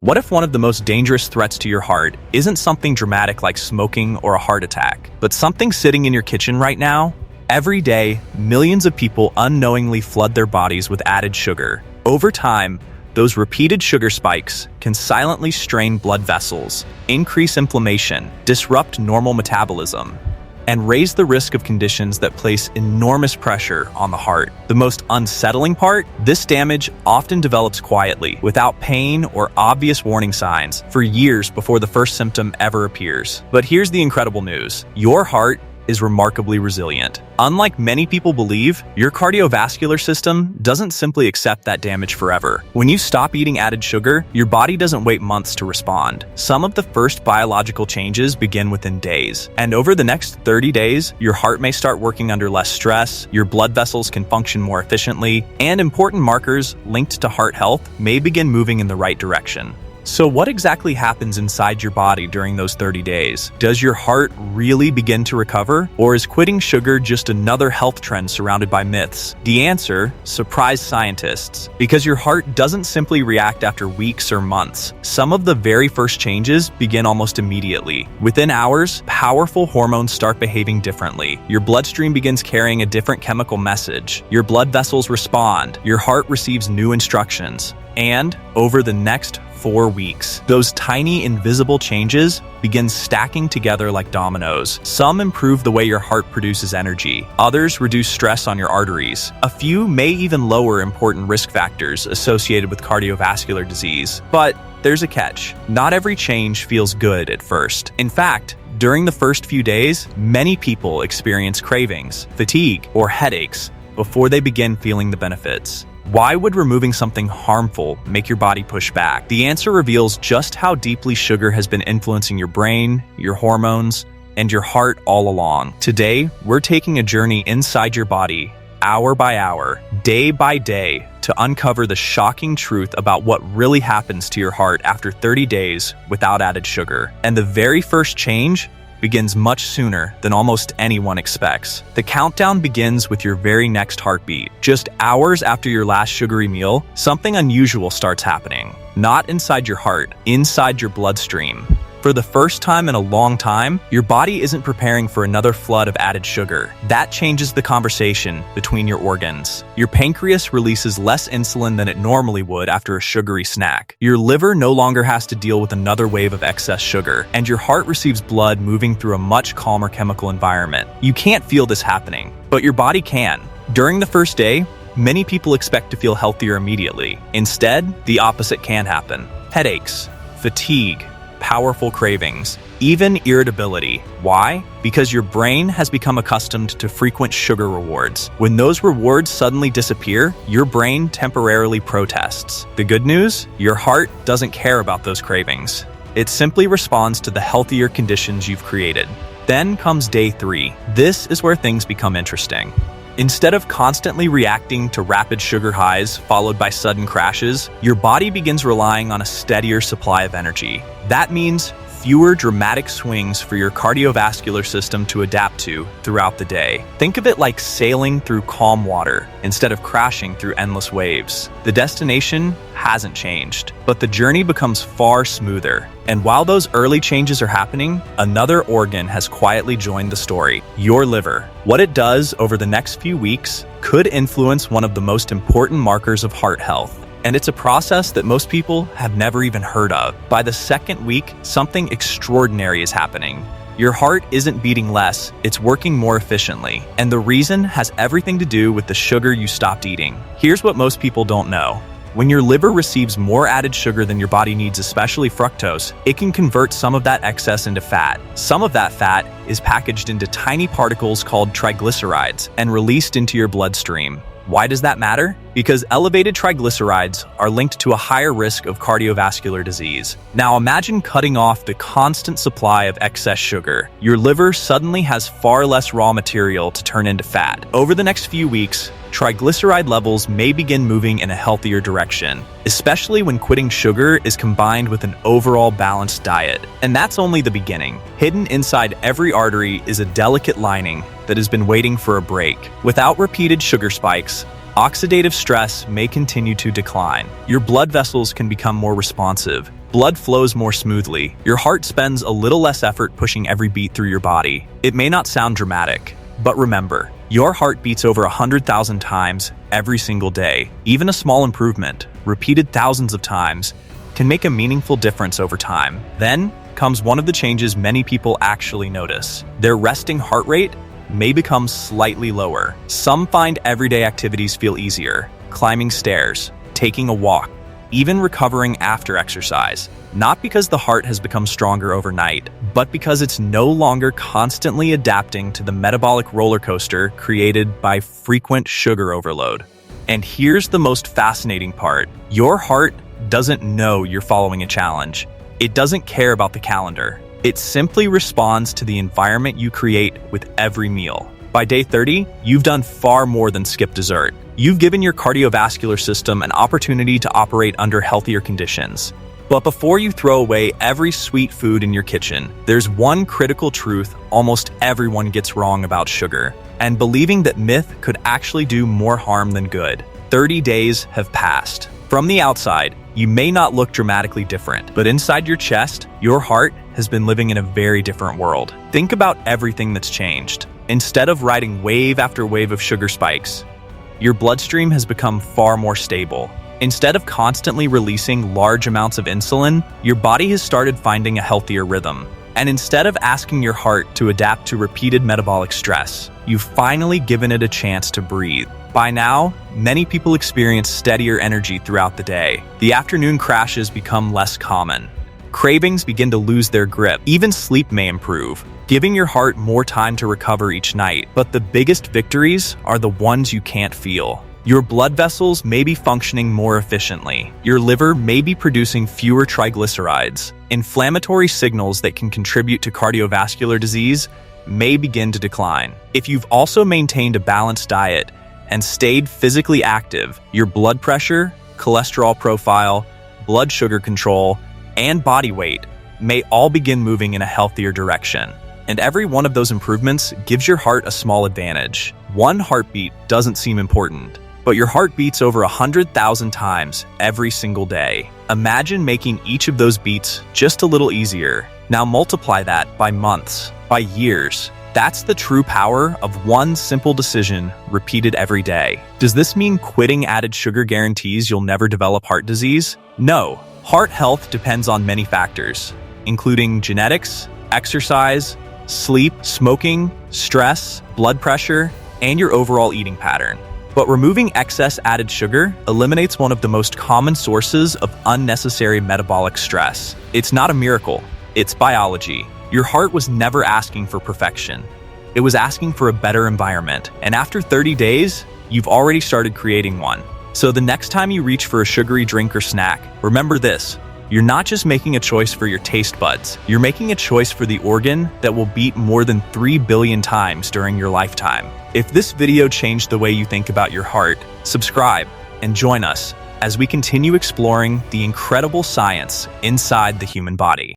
What if one of the most dangerous threats to your heart isn't something dramatic like smoking or a heart attack, but something sitting in your kitchen right now? Every day, millions of people unknowingly flood their bodies with added sugar. Over time, those repeated sugar spikes can silently strain blood vessels, increase inflammation, disrupt normal metabolism, and raise the risk of conditions that place enormous pressure on the heart. The most unsettling part? This damage often develops quietly, without pain or obvious warning signs, for years before the first symptom ever appears. But here's the incredible news. Your heart is remarkably resilient. Unlike many people believe, your cardiovascular system doesn't simply accept that damage forever. When you stop eating added sugar, your body doesn't wait months to respond. Some of the first biological changes begin within days. And over the next 30 days, your heart may start working under less stress, your blood vessels can function more efficiently, and important markers linked to heart health may begin moving in the right direction. So what exactly happens inside your body during those 30 days? Does your heart really begin to recover? Or is quitting sugar just another health trend surrounded by myths? The answer surprised scientists, because your heart doesn't simply react after weeks or months. Some of the very first changes begin almost immediately. Within hours, powerful hormones start behaving differently. Your bloodstream begins carrying a different chemical message. Your blood vessels respond. Your heart receives new instructions. And over the next 4 weeks, those tiny invisible changes begin stacking together like dominoes. Some improve the way your heart produces energy. Others reduce stress on your arteries. A few may even lower important risk factors associated with cardiovascular disease. But there's a catch. Not every change feels good at first. In fact, during the first few days, many people experience cravings, fatigue, or headaches before they begin feeling the benefits. Why would removing something harmful make your body push back? The answer reveals just how deeply sugar has been influencing your brain, your hormones, and your heart all along. Today, we're taking a journey inside your body, hour by hour, day by day, to uncover the shocking truth about what really happens to your heart after 30 days without added sugar. And the very first change begins much sooner than almost anyone expects. The countdown begins with your very next heartbeat. Just hours after your last sugary meal, something unusual starts happening. Not inside your heart, inside your bloodstream. For the first time in a long time, your body isn't preparing for another flood of added sugar. That changes the conversation between your organs. Your pancreas releases less insulin than it normally would after a sugary snack. Your liver no longer has to deal with another wave of excess sugar, and your heart receives blood moving through a much calmer chemical environment. You can't feel this happening, but your body can. During the first day, many people expect to feel healthier immediately. Instead, the opposite can happen. Headaches, fatigue, powerful cravings, even irritability. Why? Because your brain has become accustomed to frequent sugar rewards. When those rewards suddenly disappear, your brain temporarily protests. The good news? Your heart doesn't care about those cravings. It simply responds to the healthier conditions you've created. Then comes day 3. This is where things become interesting. Instead of constantly reacting to rapid sugar highs followed by sudden crashes, your body begins relying on a steadier supply of energy. That means fewer dramatic swings for your cardiovascular system to adapt to throughout the day. Think of it like sailing through calm water instead of crashing through endless waves. The destination hasn't changed, but the journey becomes far smoother. And while those early changes are happening, another organ has quietly joined the story: your liver. What it does over the next few weeks could influence one of the most important markers of heart health. And it's a process that most people have never even heard of. By the second week, something extraordinary is happening. Your heart isn't beating less, it's working more efficiently. And the reason has everything to do with the sugar you stopped eating. Here's what most people don't know. When your liver receives more added sugar than your body needs, especially fructose, it can convert some of that excess into fat. Some of that fat is packaged into tiny particles called triglycerides and released into your bloodstream. Why does that matter? Because elevated triglycerides are linked to a higher risk of cardiovascular disease. Now imagine cutting off the constant supply of excess sugar. Your liver suddenly has far less raw material to turn into fat. Over the next few weeks, triglyceride levels may begin moving in a healthier direction, especially when quitting sugar is combined with an overall balanced diet. And that's only the beginning. Hidden inside every artery is a delicate lining that has been waiting for a break. Without repeated sugar spikes, oxidative stress may continue to decline. Your blood vessels can become more responsive, blood flows more smoothly. Your heart spends a little less effort pushing every beat through your body. It may not sound dramatic, but remember, your heart beats over 100,000 times every single day. Even a small improvement, repeated thousands of times, can make a meaningful difference over time. Then comes one of the changes many people actually notice. Their resting heart rate may become slightly lower. Some find everyday activities feel easier, climbing stairs, taking a walk, even recovering after exercise. Not because the heart has become stronger overnight, but because it's no longer constantly adapting to the metabolic roller coaster created by frequent sugar overload. And here's the most fascinating part. Your heart doesn't know you're following a challenge. It doesn't care about the calendar. It simply responds to the environment you create with every meal. By day 30, you've done far more than skip dessert. You've given your cardiovascular system an opportunity to operate under healthier conditions. But before you throw away every sweet food in your kitchen, there's one critical truth almost everyone gets wrong about sugar, and believing that myth could actually do more harm than good. 30 days have passed. From the outside, you may not look dramatically different, but inside your chest, your heart has been living in a very different world. Think about everything that's changed. Instead of riding wave after wave of sugar spikes, your bloodstream has become far more stable. Instead of constantly releasing large amounts of insulin, your body has started finding a healthier rhythm. And instead of asking your heart to adapt to repeated metabolic stress, you've finally given it a chance to breathe. By now, many people experience steadier energy throughout the day. The afternoon crashes become less common. Cravings begin to lose their grip. Even sleep may improve, giving your heart more time to recover each night. But the biggest victories are the ones you can't feel. Your blood vessels may be functioning more efficiently. Your liver may be producing fewer triglycerides. Inflammatory signals that can contribute to cardiovascular disease may begin to decline. If you've also maintained a balanced diet and stayed physically active, your blood pressure, cholesterol profile, blood sugar control, and body weight may all begin moving in a healthier direction. And every one of those improvements gives your heart a small advantage. One heartbeat doesn't seem important, but your heart beats over 100,000 times every single day. Imagine making each of those beats just a little easier. Now multiply that by months, by years. That's the true power of one simple decision repeated every day. Does this mean quitting added sugar guarantees you'll never develop heart disease? No. Heart health depends on many factors, including genetics, exercise, sleep, smoking, stress, blood pressure, and your overall eating pattern. But removing excess added sugar eliminates one of the most common sources of unnecessary metabolic stress. It's not a miracle, it's biology. Your heart was never asking for perfection. It was asking for a better environment. And after 30 days, you've already started creating one. So the next time you reach for a sugary drink or snack, remember this. You're not just making a choice for your taste buds. You're making a choice for the organ that will beat more than 3 billion times during your lifetime. If this video changed the way you think about your heart, subscribe and join us as we continue exploring the incredible science inside the human body.